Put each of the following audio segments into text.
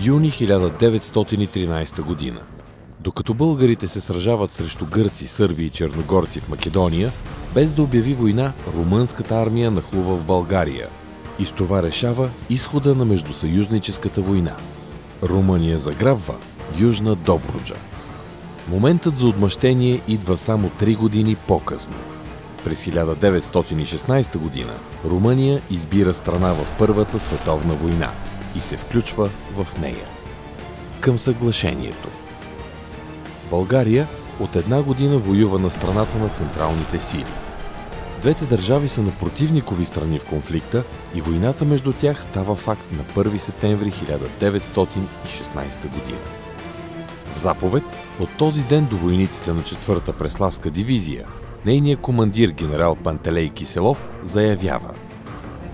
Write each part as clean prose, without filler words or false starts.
Юни 1913 година. Докато българите се сражават срещу гърци, сърби и черногорци в Македония, без да обяви война, румънската армия нахлува в България и с това решава изхода на междусъюзническата война. Румъния заграбва Южна Добруджа. Моментът за отмъщение идва само 3 години по-късно. През 1916 година Румъния избира страна в Първата световна война и се включва в нея. Към съглашението. България от 1 година воюва на страната на централните сили. Двете държави са на противникови страни в конфликта и войната между тях става факт на 1 септември 1916 година. В заповед от този ден до войниците на 4-та Преславска дивизия, нейният командир генерал Пантелей Киселов заявява: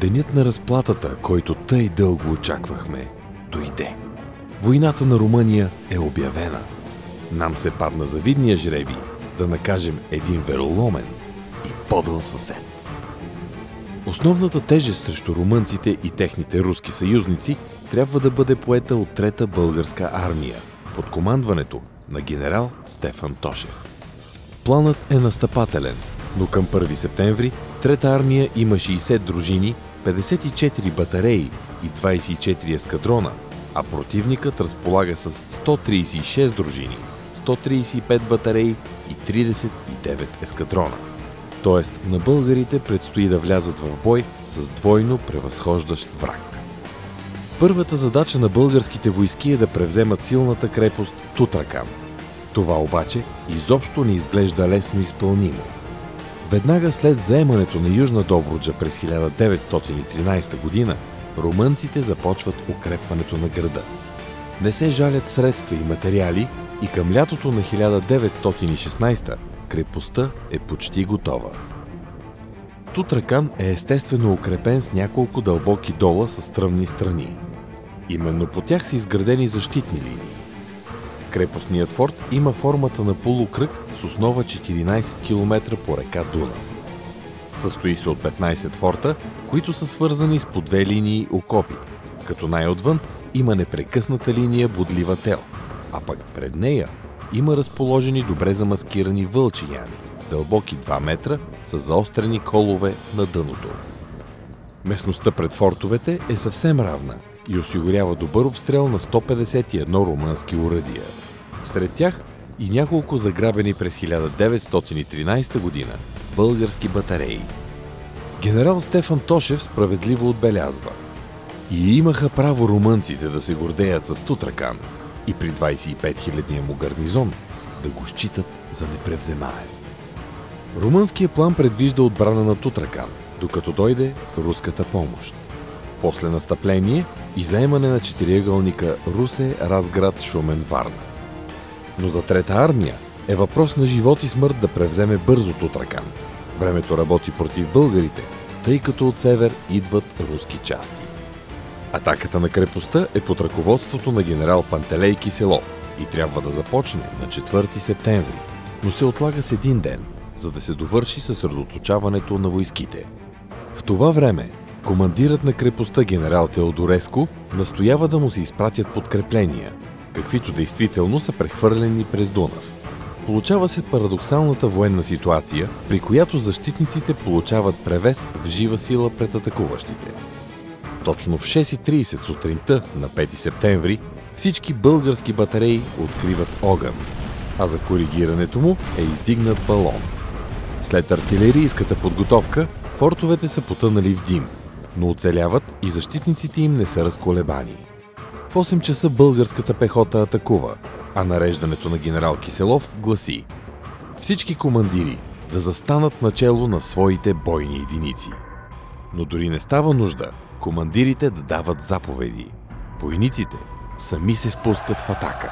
"Денят на разплатата, който тъй дълго очаквахме, дойде. Войната на Румъния е обявена. Нам се падна завидния жребий да накажем един вероломен и подъл съсед." Основната тежест срещу румънците и техните руски съюзници трябва да бъде поета от Трета българска армия под командването на генерал Стефан Тошев. Планът е настъпателен, но към 1 септември Трета армия има 60 дружини, 54 батареи и 24 ескадрона, а противникът разполага с 136 дружини, 135 батареи и 39 ескадрона. Тоест на българите предстои да влязат в бой с двойно превъзхождащ враг. Първата задача на българските войски е да превземат силната крепост Тутракан. Това обаче изобщо не изглежда лесно изпълнимо. Веднага след заемането на Южна Добруджа през 1913 година, румънците започват укрепването на града. Не се жалят средства и материали и към лятото на 1916 крепостта е почти готова. Тутракан е естествено укрепен с няколко дълбоки дола с стръмни страни. Именно по тях са изградени защитни линии. Крепостният форт има формата на полукръг с основа 14 км по река Дунав. Състои се от 15 форта, които са свързани с по 2 линии окопи, като най-отвън има непрекъсната линия бодлива тел, а пък пред нея има разположени добре замаскирани вълчи ями, дълбоки 2 метра с заострени колове на дъното. Местността пред фортовете е съвсем равна и осигурява добър обстрел на 151 румънски оръдия. Сред тях и няколко заграбени през 1913 година български батареи. Генерал Стефан Тошев справедливо отбелязва: "И имаха право румънците да се гордеят с Тутракан и при 25 000-ния му гарнизон да го считат за непревземаем." Румънският план предвижда отбрана на Тутракан, докато дойде руската помощ. После настъпление и заемане на четириъгълника Русе, Разград, Шумен, Варна. Но за Трета армия е въпрос на живот и смърт да превземе бързо Тутракан. Времето работи против българите, тъй като от север идват руски части. Атаката на крепостта е под ръководството на генерал Пантелей Киселов и трябва да започне на 4 септември, но се отлага с 1 ден, за да се довърши съсредоточаването на войските. В това време командирът на крепостта генерал Теодореско настоява да му се изпратят подкрепления, каквито действително са прехвърлени през Дунав. Получава се парадоксалната военна ситуация, при която защитниците получават превес в жива сила пред атакуващите. Точно в 6:30 сутринта на 5 септември всички български батареи откриват огън, а за коригирането му е издигнат балон. След артилерийската подготовка фортовете са потънали в дим, но оцеляват и защитниците им не са разколебани. В 8 часа българската пехота атакува, а нареждането на генерал Киселов гласи: "Всички командири да застанат начело на своите бойни единици." Но дори не става нужда командирите да дават заповеди. Войниците сами се впускат в атака.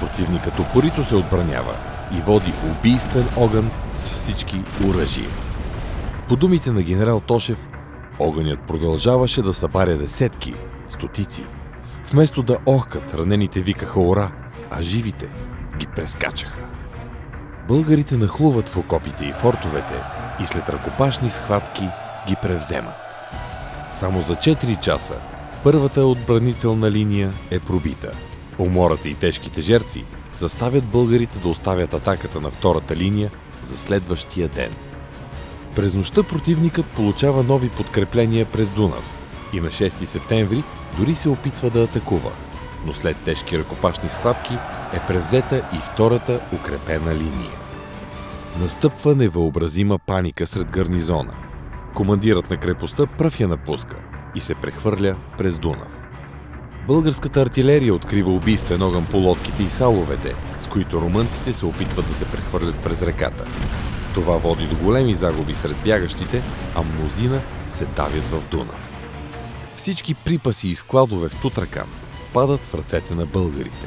Противникът упорито се отбранява и води убийствен огън с всички оръжия. По думите на генерал Тошев, огънят продължаваше да събаря десетки, стотици. Вместо да охкат, ранените викаха "Ура!", а живите ги прескачаха. Българите нахлуват в окопите и фортовете и след ръкопашни схватки ги превземат. Само за 4 часа Първата отбранителна линия е пробита. Умората и тежките жертви заставят българите да оставят атаката на втората линия за следващия ден. През нощта противникът получава нови подкрепления през Дунав и на 6 септември дори се опитва да атакува, но след тежки ръкопашни схватки е превзета и втората укрепена линия. Настъпва невъобразима паника сред гарнизона. Командирът на крепостта пръв я напуска и се прехвърля през Дунав. Българската артилерия открива убийствен огън по лодките и саловете, с които румънците се опитват да се прехвърлят през реката. Това води до големи загуби сред бягащите, а мнозина се давят в Дунав. Всички припаси и складове в Тутракан падат в ръцете на българите.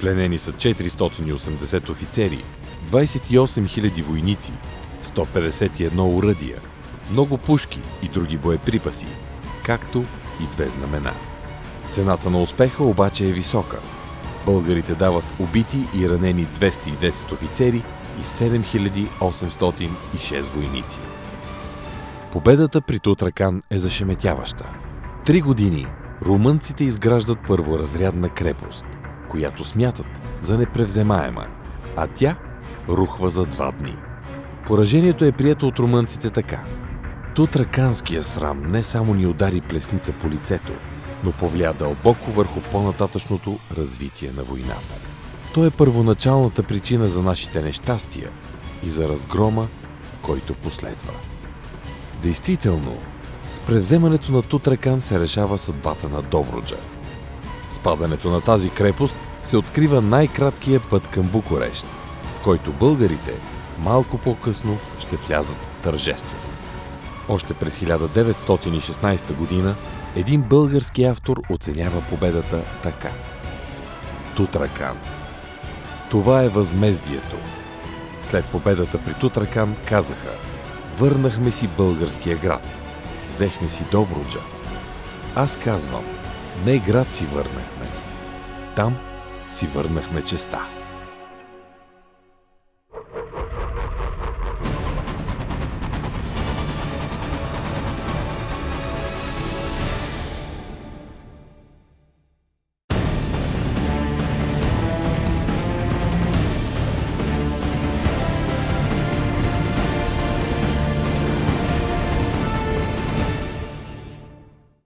Пленени са 480 офицери, 28 000 войници, 151 оръдия, много пушки и други боеприпаси, както и 2 знамена. Цената на успеха обаче е висока. Българите дават убити и ранени 210 офицери и 7806 войници. Победата при Тутракан е зашеметяваща. 3 години румънците изграждат първоразрядна крепост, която смятат за непревземаема, а тя рухва за 2 дни. Поражението е прието от румънците така: Тутраканския срам не само ни удари плесница по лицето, но повлия дълбоко върху по-нататъчното развитие на войната. То е първоначалната причина за нашите нещастия и за разгрома, който последва. Действително, с превземането на Тутракан се решава съдбата на Добруджа. С падането на тази крепост се открива най-краткия път към Букурещ, в който българите малко по-късно ще влязат тържествено. Още през 1916 година един български автор оценява победата така: Тутракан. Това е възмездието. След победата при Тутракан казаха: върнахме си българския град, взехме си Добруджа. Аз казвам: не град си върнахме, там си върнахме честа.